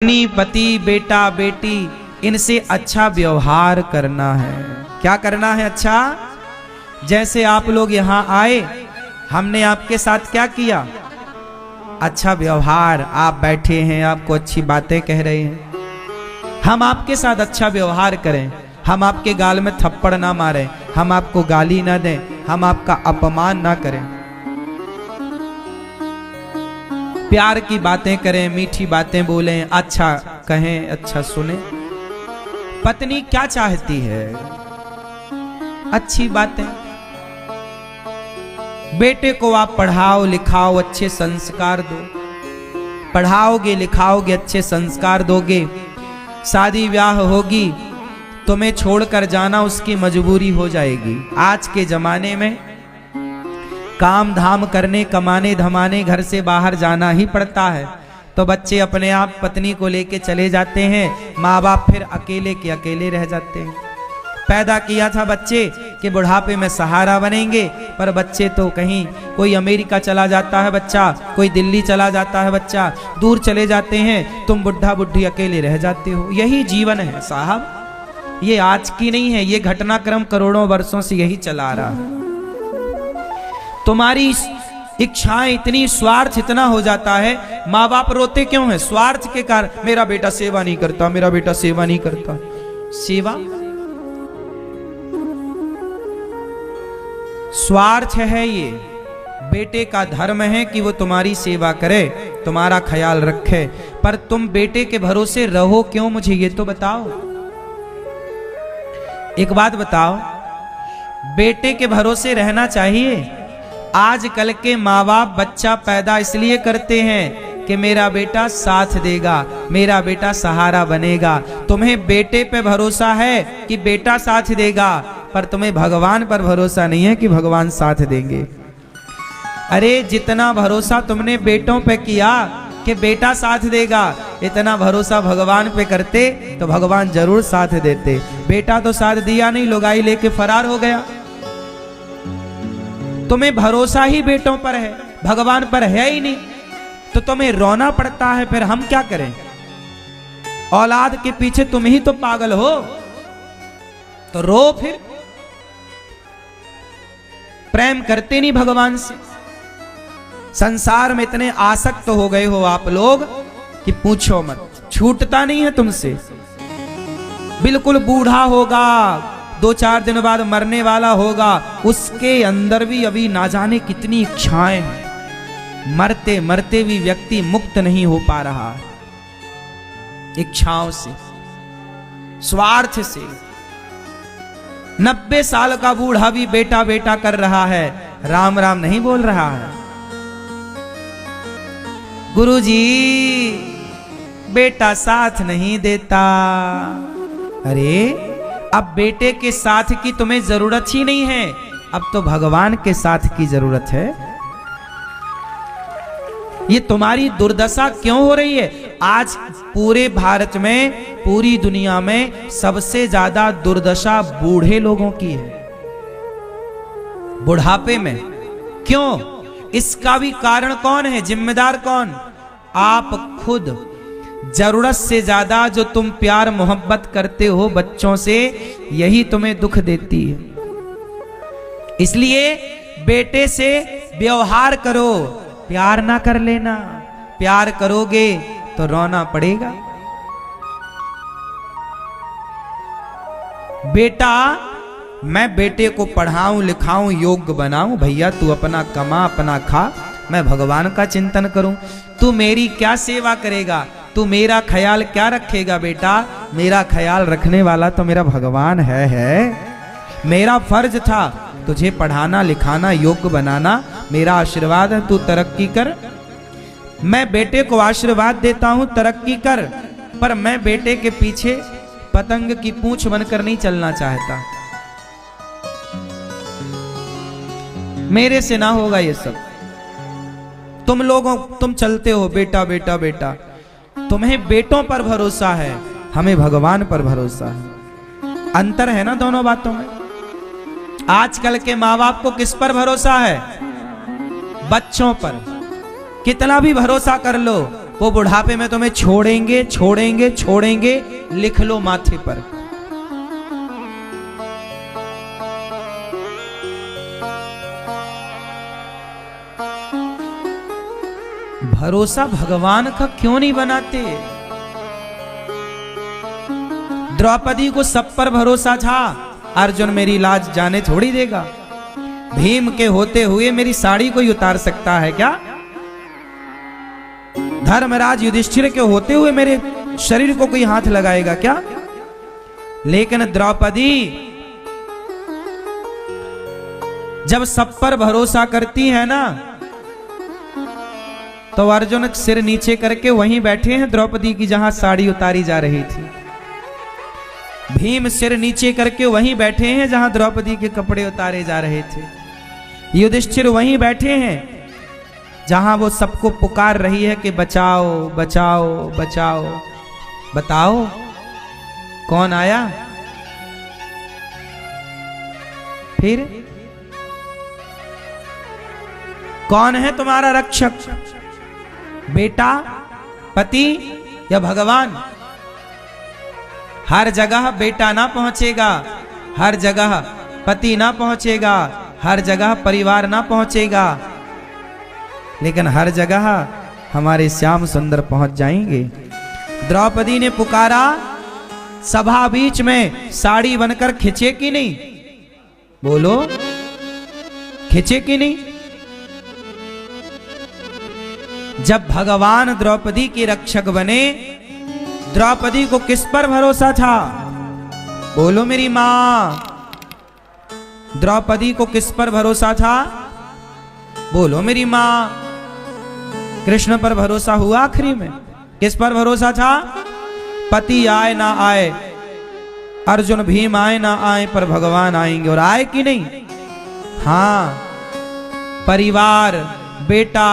पत्नी पति बेटा बेटी इनसे अच्छा व्यवहार करना है। क्या करना है? अच्छा, जैसे आप लोग यहाँ आए, हमने आपके साथ क्या किया? अच्छा व्यवहार। आप बैठे हैं, आपको अच्छी बातें कह रहे हैं, हम आपके साथ अच्छा व्यवहार करें, हम आपके गाल में थप्पड़ ना मारें, हम आपको गाली ना दें, हम आपका अपमान ना करें, प्यार की बातें करें, मीठी बातें बोलें, अच्छा कहें, अच्छा सुने। पत्नी क्या चाहती है? अच्छी बातें। बेटे को आप पढ़ाओ लिखाओ, अच्छे संस्कार दो। पढ़ाओगे लिखाओगे, अच्छे संस्कार दोगे, शादी ब्याह होगी, तुम्हें छोड़कर जाना उसकी मजबूरी हो जाएगी। आज के जमाने में काम धाम करने कमाने धमाने घर से बाहर जाना ही पड़ता है, तो बच्चे अपने आप पत्नी को लेके चले जाते हैं, माँ बाप फिर अकेले के अकेले रह जाते हैं। पैदा किया था बच्चे कि बुढ़ापे में सहारा बनेंगे, पर बच्चे तो कहीं, कोई अमेरिका चला जाता है बच्चा, कोई दिल्ली चला जाता है बच्चा, दूर चले जाते हैं, तुम बुढ़ा बुढ़ी अकेले रह जाते हो। यही जीवन है साहब, ये आज की नहीं है, ये घटनाक्रम करोड़ों वर्षों से यही चला रहा है। तुम्हारी इच्छाएं इतनी, स्वार्थ इतना हो जाता है, माँ बाप रोते क्यों हैं? स्वार्थ के कारण, मेरा बेटा सेवा नहीं करता, मेरा बेटा सेवा नहीं करता। सेवा स्वार्थ है, ये बेटे का धर्म है कि वो तुम्हारी सेवा करे, तुम्हारा ख्याल रखे, पर तुम बेटे के भरोसे रहो क्यों? मुझे ये तो बताओ। एक बात बताओ, बेटे के भरोसे रहना चाहिए? आजकल के माँ बाप बच्चा पैदा इसलिए करते हैं कि मेरा बेटा साथ देगा, मेरा बेटा सहारा बनेगा। तुम्हें बेटे पे भरोसा है कि बेटा साथ देगा, पर तुम्हें भगवान पर भरोसा नहीं है कि भगवान साथ देंगे। अरे जितना भरोसा तुमने बेटों पे किया कि बेटा साथ देगा, इतना भरोसा भगवान पे करते तो भगवान जरूर साथ देते। बेटा तो साथ दिया नहीं, लुगाई लेके फरार हो गया। तुम्हें भरोसा ही बेटों पर है, भगवान पर है ही नहीं, तो तुम्हें रोना पड़ता है। फिर हम क्या करें? औलाद के पीछे तुम ही तो पागल हो, तो रो। फिर प्रेम करते नहीं भगवान से। संसार में इतने आसक्त हो गए हो आप लोग कि पूछो मत, छूटता नहीं है तुमसे। बिल्कुल बूढ़ा होगा, 2-4 दिन बाद मरने वाला होगा, उसके अंदर भी अभी ना जाने कितनी इच्छाएं हैं। मरते मरते भी व्यक्ति मुक्त नहीं हो पा रहा है इच्छाओं से, स्वार्थ से। 90 साल का बूढ़ा भी बेटा बेटा कर रहा है, राम राम नहीं बोल रहा है। गुरुजी बेटा साथ नहीं देता। अरे अब बेटे के साथ की तुम्हें जरूरत ही नहीं है, अब तो भगवान के साथ की जरूरत है। ये तुम्हारी दुर्दशा क्यों हो रही है? आज पूरे भारत में, पूरी दुनिया में सबसे ज्यादा दुर्दशा बूढ़े लोगों की है, बुढ़ापे में। क्यों? इसका भी कारण कौन है? जिम्मेदार कौन? आप खुद। जरूरत से ज्यादा जो तुम प्यार मोहब्बत करते हो बच्चों से, यही तुम्हें दुख देती है। इसलिए बेटे से व्यवहार करो, प्यार ना कर लेना। प्यार करोगे तो रोना पड़ेगा। बेटा, मैं बेटे को पढ़ाऊं लिखाऊं योग्य बनाऊं, भैया तू अपना कमा अपना खा, मैं भगवान का चिंतन करूं। तू मेरी क्या सेवा करेगा? तू मेरा ख्याल क्या रखेगा? बेटा, मेरा ख्याल रखने वाला तो मेरा भगवान है। मेरा फर्ज था तुझे पढ़ाना लिखाना योग्य बनाना, मेरा आशीर्वाद है, तू तरक्की कर। मैं बेटे को आशीर्वाद देता हूं तरक्की कर, पर मैं बेटे के पीछे पतंग की पूंछ बनकर नहीं चलना चाहता। मेरे से ना होगा ये सब। तुम चलते हो बेटा बेटा बेटा, तुम्हें बेटों पर भरोसा है, हमें भगवान पर भरोसा है। अंतर है ना दोनों बातों में। आजकल के माँ बाप को किस पर भरोसा है? बच्चों पर। कितना भी भरोसा कर लो, वो बुढ़ापे में तुम्हें छोड़ेंगे छोड़ेंगे छोड़ेंगे, लिख लो माथे पर। भरोसा भगवान का क्यों नहीं बनाते? द्रौपदी को सब पर भरोसा था, अर्जुन मेरी लाज जाने थोड़ी देगा, भीम के होते हुए मेरी साड़ी कोई उतार सकता है क्या? धर्मराज युधिष्ठिर के होते हुए मेरे शरीर को कोई हाथ लगाएगा क्या? लेकिन द्रौपदी जब सब पर भरोसा करती है ना, तो अर्जुन सिर नीचे करके वहीं बैठे हैं द्रौपदी की जहां साड़ी उतारी जा रही थी। भीम सिर नीचे करके वहीं बैठे हैं जहां द्रौपदी के कपड़े उतारे जा रहे थे। युधिष्ठिर वहीं बैठे हैं जहां वो सबको पुकार रही है कि बचाओ बचाओ बचाओ। बताओ कौन आया? फिर कौन है तुम्हारा रक्षक? बेटा, पति या भगवान? हर जगह बेटा ना पहुंचेगा, हर जगह पति ना पहुंचेगा, हर जगह परिवार ना पहुंचेगा, लेकिन हर जगह हमारे श्याम सुंदर पहुंच जाएंगे। द्रौपदी ने पुकारा, सभा बीच में साड़ी बनकर खिंचे कि नहीं? बोलो, खिंचे कि नहीं? जब भगवान द्रौपदी के रक्षक बने, द्रौपदी को किस पर भरोसा था? बोलो मेरी मां। द्रौपदी को किस पर भरोसा था? बोलो मेरी मां। कृष्ण पर भरोसा हुआ आखिरी में? किस पर भरोसा था? पति आए ना आए, अर्जुन भीम आए ना आए, पर भगवान आएंगे। और आए कि नहीं? हाँ, परिवार, बेटा,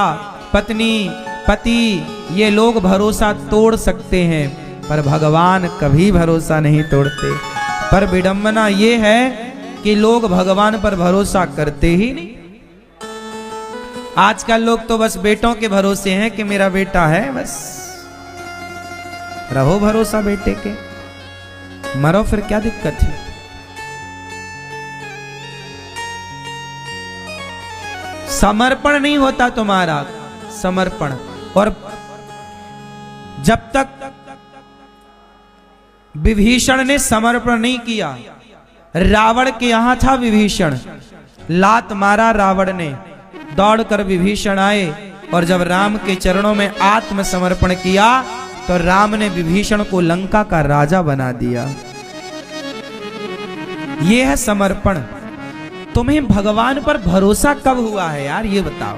पत्नी, पति, ये लोग भरोसा तोड़ सकते हैं, पर भगवान कभी भरोसा नहीं तोड़ते। पर विडंबना ये है कि लोग भगवान पर भरोसा करते ही नहीं। आजकल लोग तो बस बेटों के भरोसे हैं कि मेरा बेटा है, बस रहो भरोसा बेटे के, मरो फिर क्या दिक्कत है। समर्पण नहीं होता तुम्हारा, समर्पण। और जब तक विभीषण ने समर्पण नहीं किया, रावण के यहां था विभीषण, लात मारा रावण ने, दौड़कर विभीषण आए और जब राम के चरणों में आत्मसमर्पण किया तो राम ने विभीषण को लंका का राजा बना दिया। यह है समर्पण। तुम्हें भगवान पर भरोसा कब हुआ है यार, ये बताओ।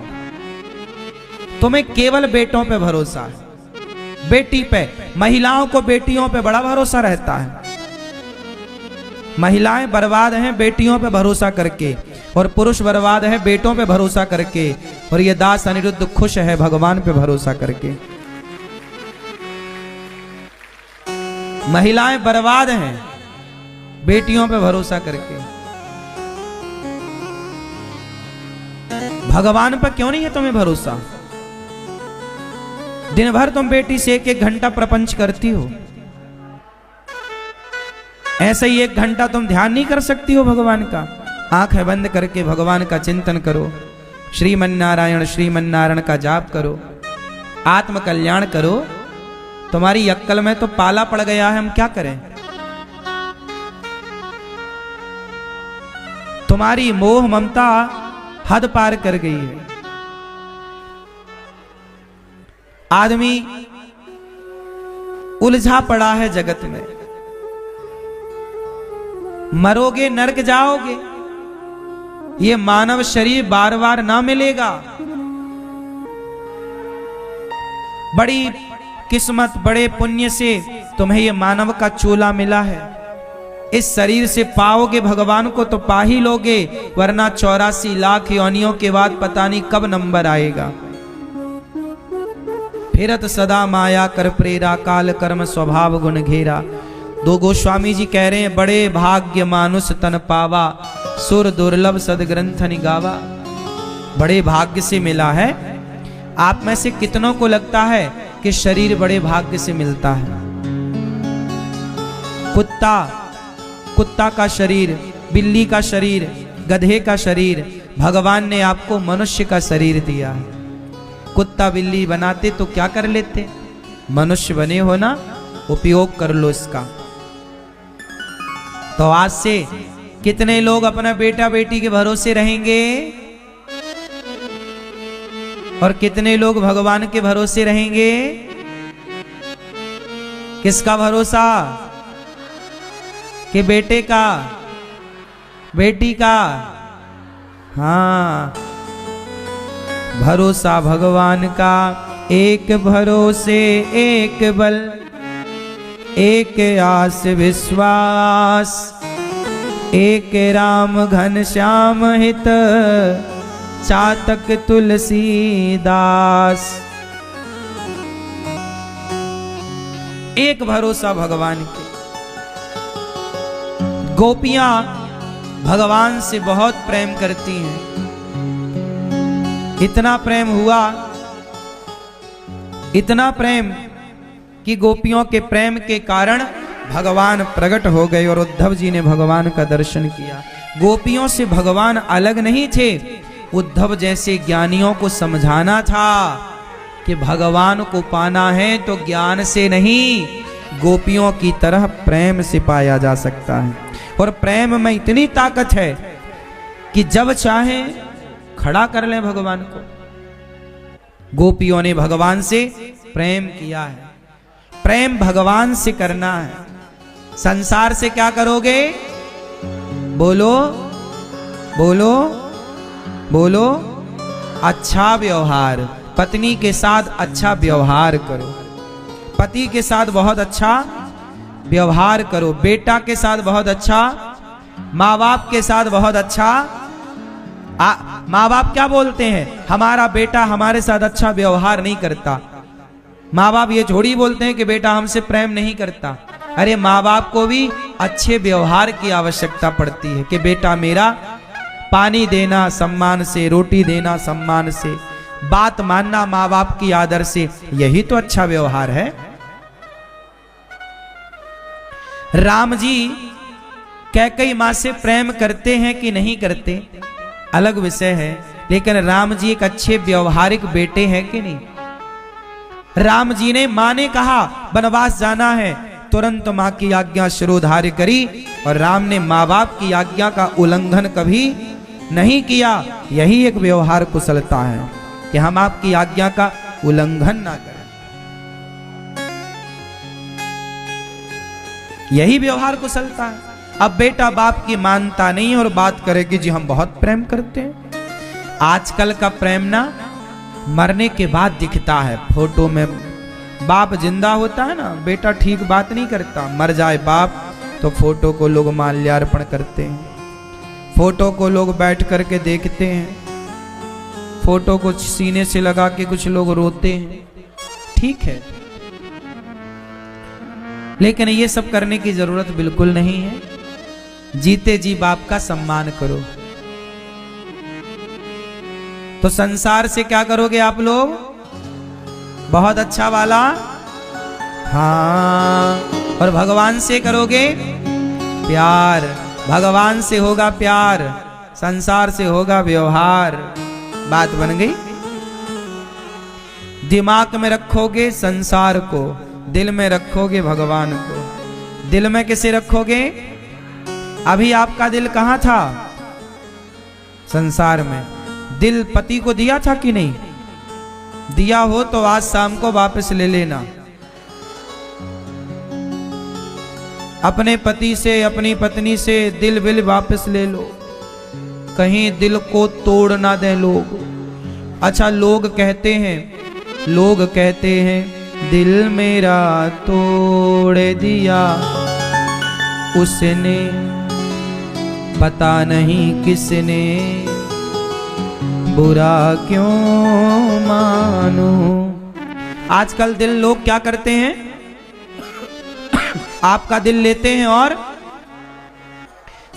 तुम्हें केवल बेटों पे भरोसा है, बेटी पे। महिलाओं को बेटियों पे बड़ा भरोसा रहता है। महिलाएं बर्बाद हैं बेटियों पे भरोसा करके, और पुरुष बर्बाद है बेटों पे भरोसा करके, और ये दास अनिरुद्ध खुश है भगवान पे भरोसा करके। महिलाएं बर्बाद हैं बेटियों पे भरोसा करके। भगवान पर क्यों नहीं है तुम्हें भरोसा? दिन भर तुम बेटी से 1-1 घंटा प्रपंच करती हो, ऐसे ही 1 घंटा तुम ध्यान नहीं कर सकती हो भगवान का? आंखें बंद करके भगवान का चिंतन करो, श्रीमन्नारायण श्रीमन्नारायण का जाप करो, आत्म कल्याण करो। तुम्हारी अक्कल में तो पाला पड़ गया है, हम क्या करें? तुम्हारी मोह ममता हद पार कर गई है। आदमी उलझा पड़ा है जगत में। मरोगे नरक जाओगे, ये मानव शरीर बार बार ना मिलेगा। बड़ी किस्मत, बड़े पुण्य से तुम्हें ये मानव का चोला मिला है। इस शरीर से पाओगे भगवान को तो पा ही लोगे, वरना 84 लाख योनियों के बाद पता नहीं कब नंबर आएगा। फिरत सदा माया कर प्रेरा, काल कर्म स्वभाव गुण घेरा। 2 गोस्वामी जी कह रहे हैं, बड़े भाग्य मानुष तन पावा, सुर दुर्लभ सदग्रंथ निगावा। बड़े भाग्य से मिला है। आप में से कितनों को लगता है कि कि शरीर बड़े भाग्य से मिलता है। कुत्ता का शरीर, बिल्ली का शरीर, गधे का शरीर, भगवान ने आपको मनुष्य का शरीर दिया है। कुत्ता बिल्ली बनाते तो क्या कर लेते, मनुष्य बने हो ना, उपयोग कर लो इसका। तो आज से कितने लोग अपना बेटा बेटी के भरोसे रहेंगे और कितने लोग भगवान के भरोसे रहेंगे? किसका भरोसा? कि बेटे का, बेटी का? हाँ, भरोसा भगवान का। एक भरोसे एक बल, एक आस विश्वास, एक राम घन श्याम हित, चातक तुलसीदास। एक भरोसा भगवान के। गोपियां भगवान से बहुत प्रेम करती हैं। इतना प्रेम हुआ, इतना प्रेम कि गोपियों के प्रेम के कारण भगवान प्रकट हो गए और उद्धव जी ने भगवान का दर्शन किया। गोपियों से भगवान अलग नहीं थे। उद्धव जैसे ज्ञानियों को समझाना था कि भगवान को पाना है तो ज्ञान से नहीं, गोपियों की तरह प्रेम से पाया जा सकता है। और प्रेम में इतनी ताकत है कि जब चाहे खड़ा कर लें भगवान को। गोपियों ने भगवान से प्रेम किया है। प्रेम भगवान से करना है। संसार से क्या करोगे? बोलो बोलो बोलो। अच्छा व्यवहार, पत्नी के साथ अच्छा व्यवहार करो, पति के साथ बहुत अच्छा व्यवहार करो, बेटा के साथ बहुत अच्छा, माँ बाप के साथ बहुत अच्छा। माँ बाप क्या बोलते हैं? हमारा बेटा हमारे साथ अच्छा व्यवहार नहीं करता। माँ बाप ये थोड़ी बोलते हैं कि बेटा हमसे प्रेम नहीं करता। अरे माँ बाप को भी अच्छे व्यवहार की आवश्यकता पड़ती है कि बेटा मेरा पानी देना सम्मान से, रोटी देना सम्मान से, बात मानना माँ बाप की आदर से, यही तो अच्छा व्यवहार है। राम जी कैकेयी मां से प्रेम करते हैं कि नहीं करते अलग विषय है, लेकिन राम जी एक अच्छे व्यवहारिक बेटे हैं कि नहीं? राम जी ने, मां ने कहा वनवास जाना है, तुरंत मां की आज्ञा शिरोधार्य करी और राम ने मां बाप की आज्ञा का उल्लंघन कभी नहीं किया। यही एक व्यवहार कुशलता है कि हम आपकी आज्ञा का उल्लंघन ना करें। यही व्यवहार कुशलता है। अब बेटा बाप की मानता नहीं और बात करे कि जी हम बहुत प्रेम करते हैं। आजकल का प्रेम ना मरने के बाद दिखता है। फोटो में बाप जिंदा होता है ना, बेटा ठीक बात नहीं करता। मर जाए बाप तो फोटो को लोग माल्यार्पण करते हैं, फोटो को लोग बैठ करके देखते हैं, फोटो को सीने से लगा के कुछ लोग रोते हैं। ठीक है, लेकिन ये सब करने की जरूरत बिल्कुल नहीं है। जीते जी बाप का सम्मान करो। तो संसार से क्या करोगे आप लोग? बहुत अच्छा वाला, हाँ। और भगवान से करोगे प्यार। भगवान से होगा प्यार, संसार से होगा व्यवहार। बात बन गई। दिमाग में रखोगे संसार को, दिल में रखोगे भगवान को। दिल में किसे रखोगे? अभी आपका दिल कहाँ था? संसार में। दिल पति को दिया था कि नहीं? दिया हो तो आज शाम को वापस ले लेना। अपने पति से, अपनी पत्नी से दिल विल वापस ले लो, कहीं दिल को तोड़ ना दें लोग। अच्छा, लोग कहते हैं दिल मेरा तोड़ दिया उसने, पता नहीं किसने, बुरा क्यों मानूं। आजकल दिल लोग क्या करते हैं? आपका दिल लेते हैं और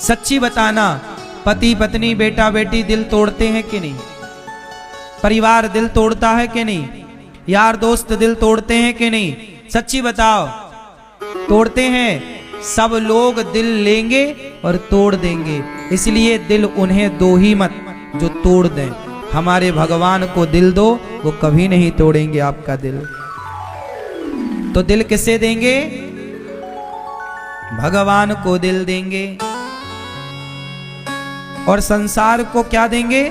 सच्ची बताना, पति पत्नी बेटा बेटी दिल तोड़ते हैं कि नहीं? परिवार दिल तोड़ता है कि नहीं? यार दोस्त दिल तोड़ते हैं कि नहीं? सच्ची बताओ, तोड़ते हैं। सब लोग दिल लेंगे और तोड़ देंगे, इसलिए दिल उन्हें दो ही मत जो तोड़ दें। हमारे भगवान को दिल दो, वो कभी नहीं तोड़ेंगे आपका दिल। तो दिल किसे देंगे? भगवान को दिल देंगे। और संसार को क्या देंगे?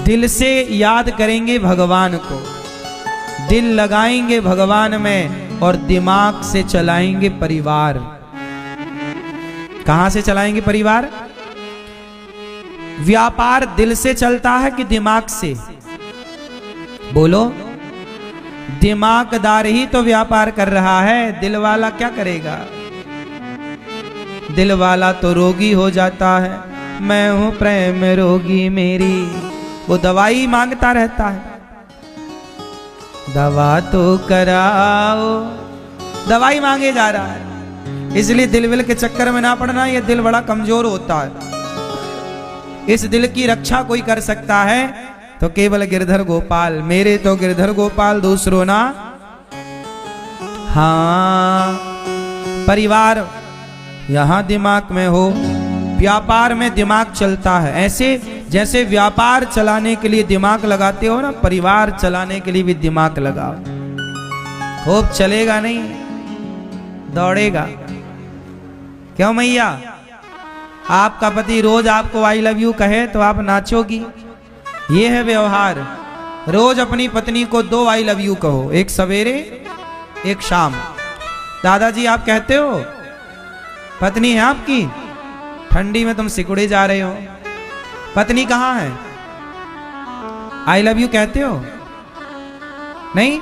दिल से याद करेंगे भगवान को, दिल लगाएंगे भगवान में और दिमाग से चलाएंगे परिवार। कहां से चलाएंगे परिवार? व्यापार दिल से चलता है कि दिमाग से? बोलो। दिमागदार ही तो व्यापार कर रहा है, दिल वाला क्या करेगा? दिल वाला तो रोगी हो जाता है। मैं हूं प्रेम रोगी मेरी, वो दवाई मांगता रहता है। दवा तो कराओ, दवाई मांगे जा रहा है। इसलिए दिल विल के चक्कर में ना पड़ना, ये दिल बड़ा कमजोर होता है। इस दिल की रक्षा कोई कर सकता है तो केवल गिरधर गोपाल। मेरे तो गिरधर गोपाल, दूसरों ना। हाँ, परिवार यहां दिमाग में हो, व्यापार में दिमाग चलता है। ऐसे जैसे व्यापार चलाने के लिए दिमाग लगाते हो ना, परिवार चलाने के लिए भी दिमाग लगाओ। खूब चलेगा नहीं, दौड़ेगा। क्यों मैया? आपका पति रोज आपको आई लव यू कहे तो आप नाचोगी? ये है व्यवहार। रोज अपनी पत्नी को 2 आई लव यू कहो, एक सवेरे एक शाम। दादाजी आप कहते हो? पत्नी है आपकी? ठंडी में तुम सिकुड़े जा रहे हो। पत्नी कहाँ है? आई लव यू कहते हो? नहीं,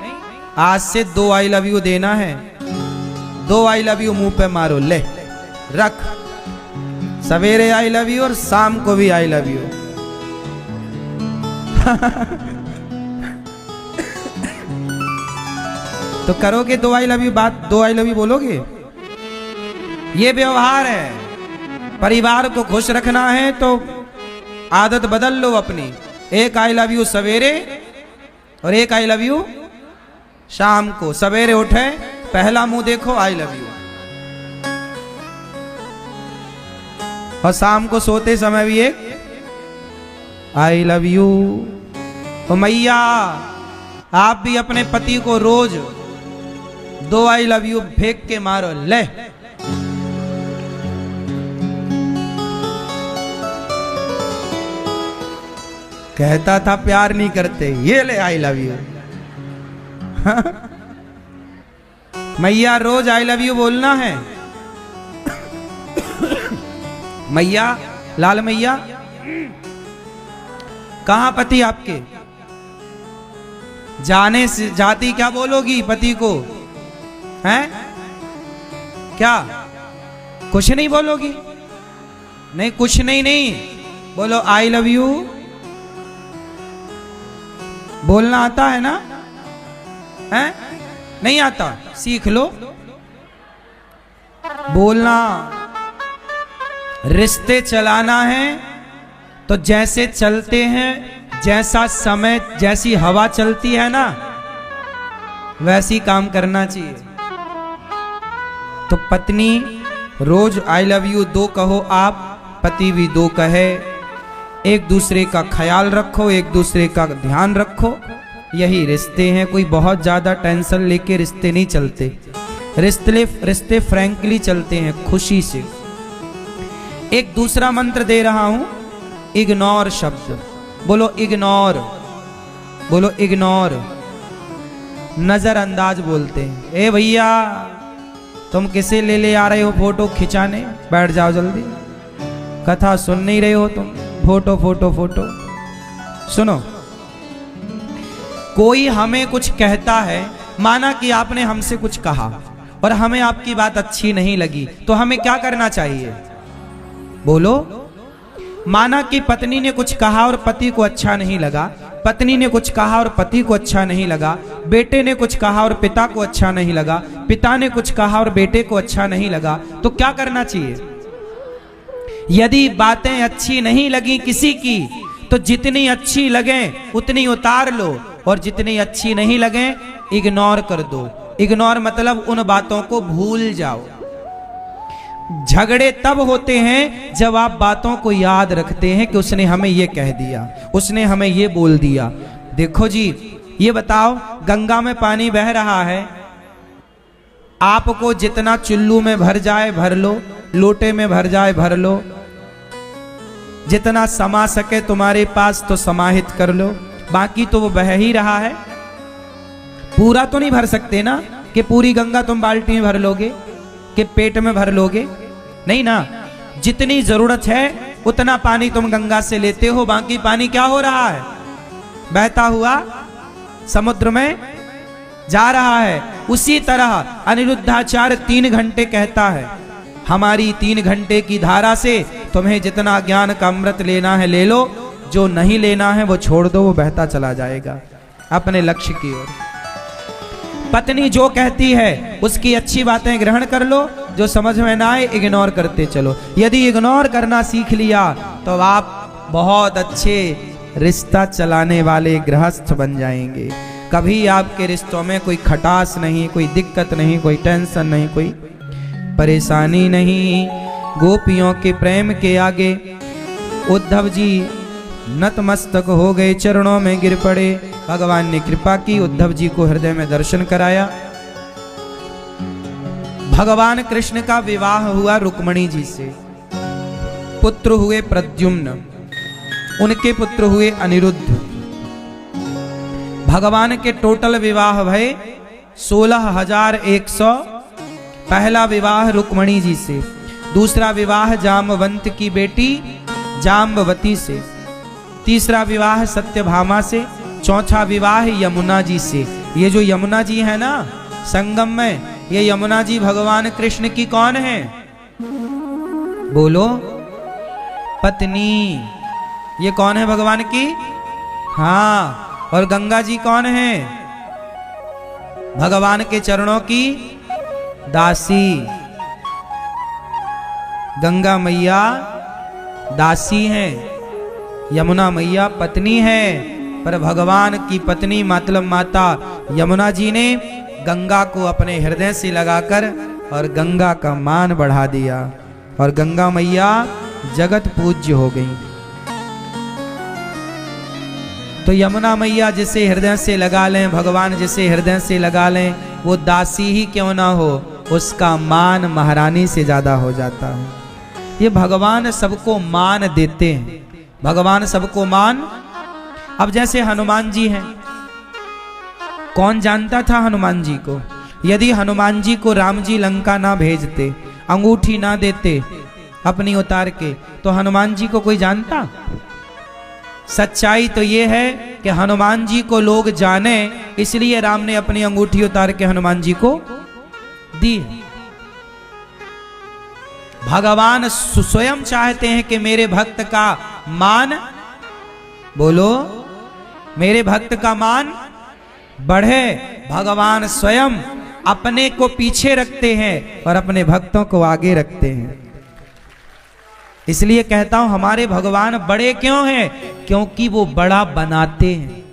आज से 2 आई लव यू देना है। 2 आई लव यू मुंह पे मारो, ले रख। सवेरे आई लव यू और शाम को भी आई लव यू। तो करोगे 2 आई लव यू बात? 2 आई लव यू बोलोगे? ये व्यवहार है। परिवार को खुश रखना है तो आदत बदल लो अपनी। 1 आई लव यू सवेरे और 1 आई लव यू शाम को। सवेरे उठे, पहला मुंह देखो, आई लव यू। और शाम को सोते समय भी एक आई लव यू। तो मैया आप भी अपने पति को रोज 2 आई लव यू फेंक के मारो, ले। कहता था प्यार नहीं करते, ये ले आई लव यू। मैया रोज आई लव यू बोलना है। मैया, लाल मैया, कहां पति आपके? जाने से जाती क्या बोलोगी पति को? हैं? क्या कुछ नहीं बोलोगी? नहीं, कुछ नहीं बोलो आई लव यू। बोलना आता है ना? हैं? नहीं आता? सीख लो बोलना। रिश्ते चलाना है तो जैसे चलते हैं, जैसा समय, जैसी हवा चलती है ना, वैसी काम करना चाहिए। तो पत्नी रोज आई लव यू 2 कहो आप, पति भी 2 कहे। एक दूसरे का ख्याल रखो, एक दूसरे का ध्यान रखो। यही रिश्ते हैं। कोई बहुत ज्यादा टेंशन लेके रिश्ते नहीं चलते। रिश्ते फ्रैंकली चलते हैं, खुशी से। एक दूसरा मंत्र दे रहा हूं, इग्नोर शब्द। बोलो इग्नोर, बोलो इग्नोर। नजरअंदाज बोलते हैं। ए भैया, तुम किसे ले आ रहे हो फोटो खिंचाने? बैठ जाओ जल्दी, कथा सुन नहीं रहे हो तुम? Photo photo photo. सुनो, कोई हमें कुछ कहता है, माना कि आपने हमसे कुछ कहा और हमें आपकी बात अच्छी नहीं लगी, तो हमें क्या करना चाहिए? बोलो। माना कि पत्नी ने कुछ कहा और पति को अच्छा नहीं लगा, पत्नी ने कुछ कहा और पति को अच्छा नहीं लगा, बेटे ने कुछ कहा और पिता को अच्छा नहीं लगा, पिता ने कुछ कहा और बेटे को अच्छा नहीं लगा, तो क्या करना चाहिए? यदि बातें अच्छी नहीं लगी किसी की, तो जितनी अच्छी लगे उतनी उतार लो, और जितनी अच्छी नहीं लगे इग्नोर कर दो। इग्नोर मतलब उन बातों को भूल जाओ। झगड़े तब होते हैं जब आप बातों को याद रखते हैं कि उसने हमें ये कह दिया, उसने हमें ये बोल दिया। देखो जी, ये बताओ, गंगा में पानी बह रहा है, आपको जितना चुल्लू में भर जाए भर लो, लोटे में भर जाए भर लो, जितना समा सके तुम्हारे पास तो समाहित कर लो, बाकी तो वो बह ही रहा है। पूरा तो नहीं भर सकते ना कि पूरी गंगा तुम बाल्टी में भर लोगे, कि पेट में भर लोगे, नहीं ना। जितनी जरूरत है उतना पानी तुम गंगा से लेते हो, बाकी पानी क्या हो रहा है? बहता हुआ समुद्र में जा रहा है। उसी तरह अनिरुद्धाचार्य 3 घंटे कहता है, हमारी 3 घंटे की धारा से तुम्हें जितना ज्ञान का अमृत लेना है ले लो, जो नहीं लेना है वो छोड़ दो, वो बहता चला जाएगा अपने लक्ष्य की ओर। पत्नी जो कहती है उसकी अच्छी बातें ग्रहण कर लो, जो समझ में ना आए इग्नोर करते चलो। यदि इग्नोर करना सीख लिया तो आप बहुत अच्छे रिश्ता चलाने वाले गृहस्थ बन जाएंगे। कभी आपके रिश्तों में कोई खटास नहीं, कोई दिक्कत नहीं, कोई टेंशन नहीं, कोई परेशानी नहीं। गोपियों के प्रेम के आगे उद्धव जी नतमस्तक हो गए, चरणों में गिर पड़े। भगवान ने कृपा की, उद्धव जी को हृदय में दर्शन कराया। भगवान कृष्ण का विवाह हुआ रुक्मणी जी से। पुत्र हुए प्रद्युम्न, उनके पुत्र हुए अनिरुद्ध। भगवान के टोटल विवाह भय 16,100। पहला विवाह रुक्मणी जी से, दूसरा विवाह जामवंत की बेटी जाम्बवती से, तीसरा विवाह सत्यभामा से, चौथा विवाह यमुना जी से। ये जो यमुना जी है ना संगम में, ये यमुना जी भगवान कृष्ण की कौन है? बोलो, पत्नी। ये कौन है भगवान की? हाँ। और गंगा जी कौन है? भगवान के चरणों की दासी। गंगा मैया दासी हैं, यमुना मैया पत्नी है। पर भगवान की पत्नी मतलब माता यमुना जी ने गंगा को अपने हृदय से लगाकर और गंगा का मान बढ़ा दिया, और गंगा मैया जगत पूज्य हो गई। तो यमुना मैया जिसे हृदय से लगा लें, भगवान जिसे हृदय से लगा लें, वो दासी ही क्यों ना हो, उसका मान महारानी से ज्यादा हो जाता है। ये भगवान सबको मान देते हैं, भगवान सबको मान। अब जैसे हनुमान जी हैं, कौन जानता था हनुमान जी को? यदि हनुमान जी को राम जी लंका ना भेजते, अंगूठी ना देते अपनी उतार के, तो हनुमान जी को कोई जानता? सच्चाई तो ये है कि हनुमान जी को लोग जाने, इसलिए राम ने अपनी अंगूठी उतार के हनुमान जी को दी। भगवान स्वयं चाहते हैं कि मेरे भक्त का मान, बोलो, मेरे भक्त का मान बढ़े। भगवान स्वयं अपने को पीछे रखते हैं और अपने भक्तों को आगे रखते हैं। इसलिए कहता हूं हमारे भगवान बड़े क्यों हैं? क्योंकि वो बड़ा बनाते हैं।